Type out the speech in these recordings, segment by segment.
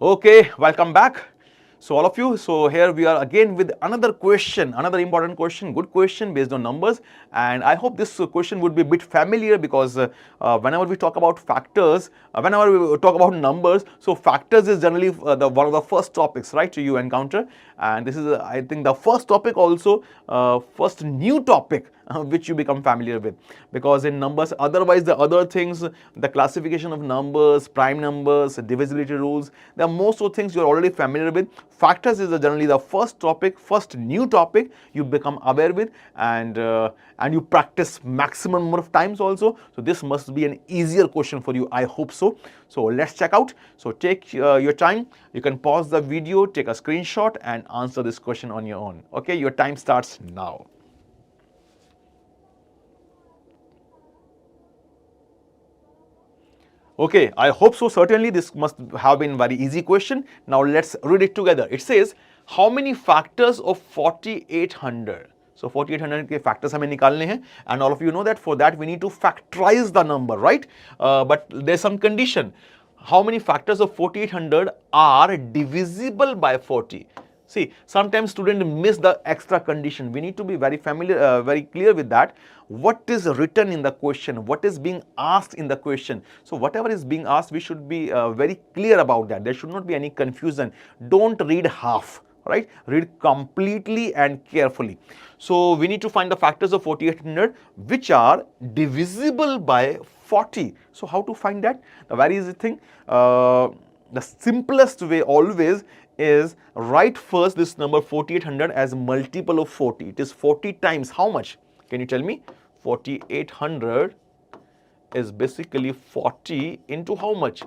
Okay, welcome back. So all of you, so here we are again with another question, another important question, good question based on numbers, and I hope this question would be a bit familiar because whenever we talk about factors, whenever we talk about numbers, so factors is generally one of the first topics, right, you encounter, and this is I think the first topic also, first new topic which you become familiar with, because in numbers, otherwise the other things, the classification of numbers, prime numbers, divisibility rules, there are most of things you're already familiar with. Factors is generally the first topic, first new topic you become aware with, and you practice maximum number of times also. So this must be an easier question for you, I hope so. So let's check out. So take your time, you can pause the video, take a screenshot and answer this question on your own. Okay, your time starts now. Okay, I hope so. Certainly this must have been very easy question. Now let's read it together. It says, how many factors of 4800? So 4800 के factors हमें निकालने हैं, and all of you know that for that we need to factorize the number, right? But there's some condition. How many factors of 4800 are divisible by 40? See, sometimes students miss the extra condition. We need to be very familiar, very clear with that. What is written in the question? What is being asked in the question? So whatever is being asked, we should be very clear about that. There should not be any confusion. Don't read half, right? Read completely and carefully. So we need to find the factors of 4800 which are divisible by 40. So how to find that? The very easy thing. The simplest way always is write first this number 4800 as multiple of 40. It is 40 times how much? Can you tell me? 4800 is basically 40 into how much?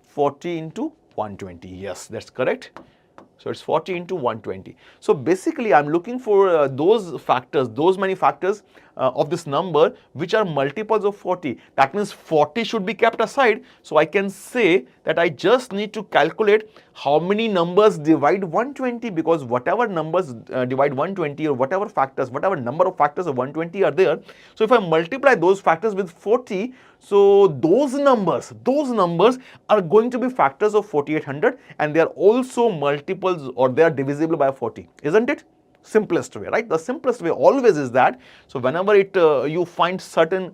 40 into 120. Yes, that's correct. So it's 40 into 120. So basically I'm looking for those factors, those many factors of this number which are multiples of 40. That means 40 should be kept aside. So I can say that I just need to calculate how many numbers divide 120, because whatever numbers divide 120 or whatever factors, whatever number of factors of 120 are there. So if I multiply those factors with 40, so those numbers are going to be factors of 4800, and they are also multiples, or they are divisible by 40, isn't it? Simplest way, right? The simplest way always is that. So whenever you find certain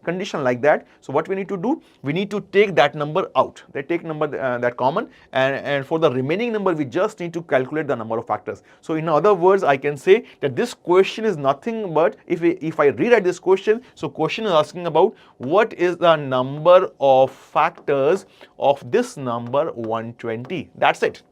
condition like that, so what we need to do, we need to take that number out. They take number that common, and for the remaining number we just need to calculate the number of factors. So in other words, I can say that this question is nothing but, if I rewrite this question, so question is asking about what is the number of factors of this number 120. That's it.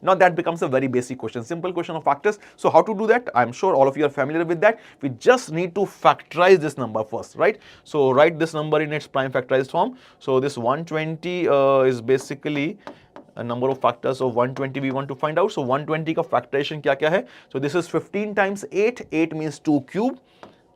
Now that becomes a very basic question, simple question of factors. So how to do that? I'm sure all of you are familiar with that. We just need to factorize this number first, right? So write this number in its prime factorized form. So this 120 is basically a number of factors of 120 we want to find out. So 120 का factorization क्या है? So this is 15 times 8. 8 means 2 cube,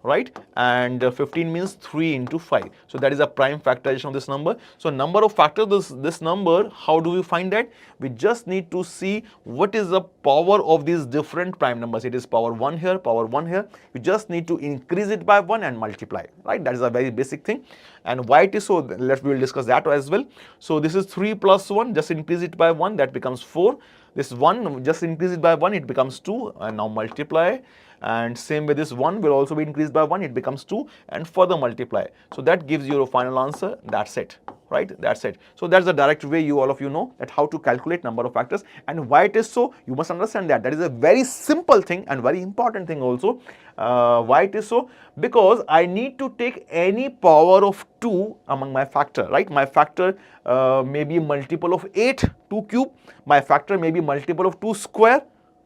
right? And 15 means 3 into 5. So that is a prime factorization of this number. So number of factors, this number, how do we find that? We just need to see what is the power of these different prime numbers. It is power 1 here, power 1 here. We just need to increase it by 1 and multiply, right? That is a very basic thing. And why it is so, we will discuss that as well. So this is 3 plus 1, just increase it by 1, that becomes 4. This 1, just increase it by 1, it becomes 2, and now multiply. And same way, this 1 will also be increased by 1, it becomes 2, and further multiply. So that gives you a final answer. That's it, right? That's it. So that's the direct way all of you know that how to calculate number of factors. And why it is so, you must understand that is a very simple thing and very important thing also. Why it is so? Because I need to take any power of 2 among my factor, right? My factor may be multiple of 8, 2 cube. My factor may be multiple of 2 square.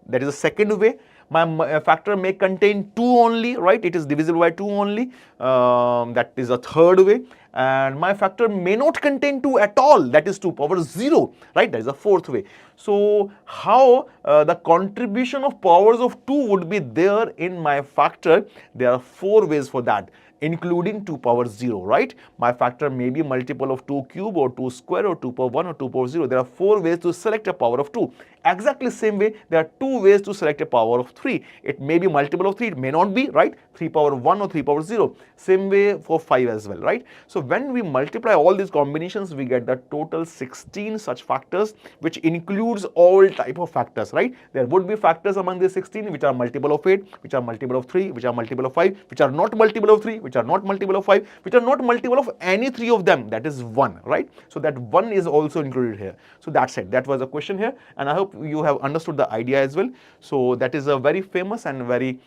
That is the second way. My factor may contain 2 only, right? It is divisible by 2 only. That is a third way. And my factor may not contain 2 at all. That is 2 power 0, right? That is the fourth way. So how the contribution of powers of 2 would be there in my factor? There are 4 ways for that. including 2 power 0, right? My factor may be multiple of 2 cube or 2 square or 2 power 1 or 2 power 0. There are 4 ways to select a power of 2. Exactly same way, there are 2 ways to select a power of 3. It may be multiple of 3, it may not be, right? 3 power 1 or 3 power 0. Same way for 5 as well, right? So when we multiply all these combinations, we get the total 16 such factors, which includes all type of factors, right? There would be factors among the 16 which are multiple of 8, which are multiple of 3, which are multiple of 5, which are not multiple of 3, which are not multiple of 5, which are not multiple of any 3 of them, that is 1, right? So that 1 is also included here. So that's it. That was a question here, and I hope you have understood the idea as well. So that is a very famous and very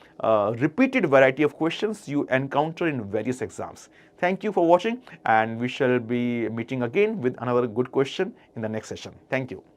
repeated variety of questions you encounter in various exams. Thank you for watching, and we shall be meeting again with another good question in the next session. Thank you.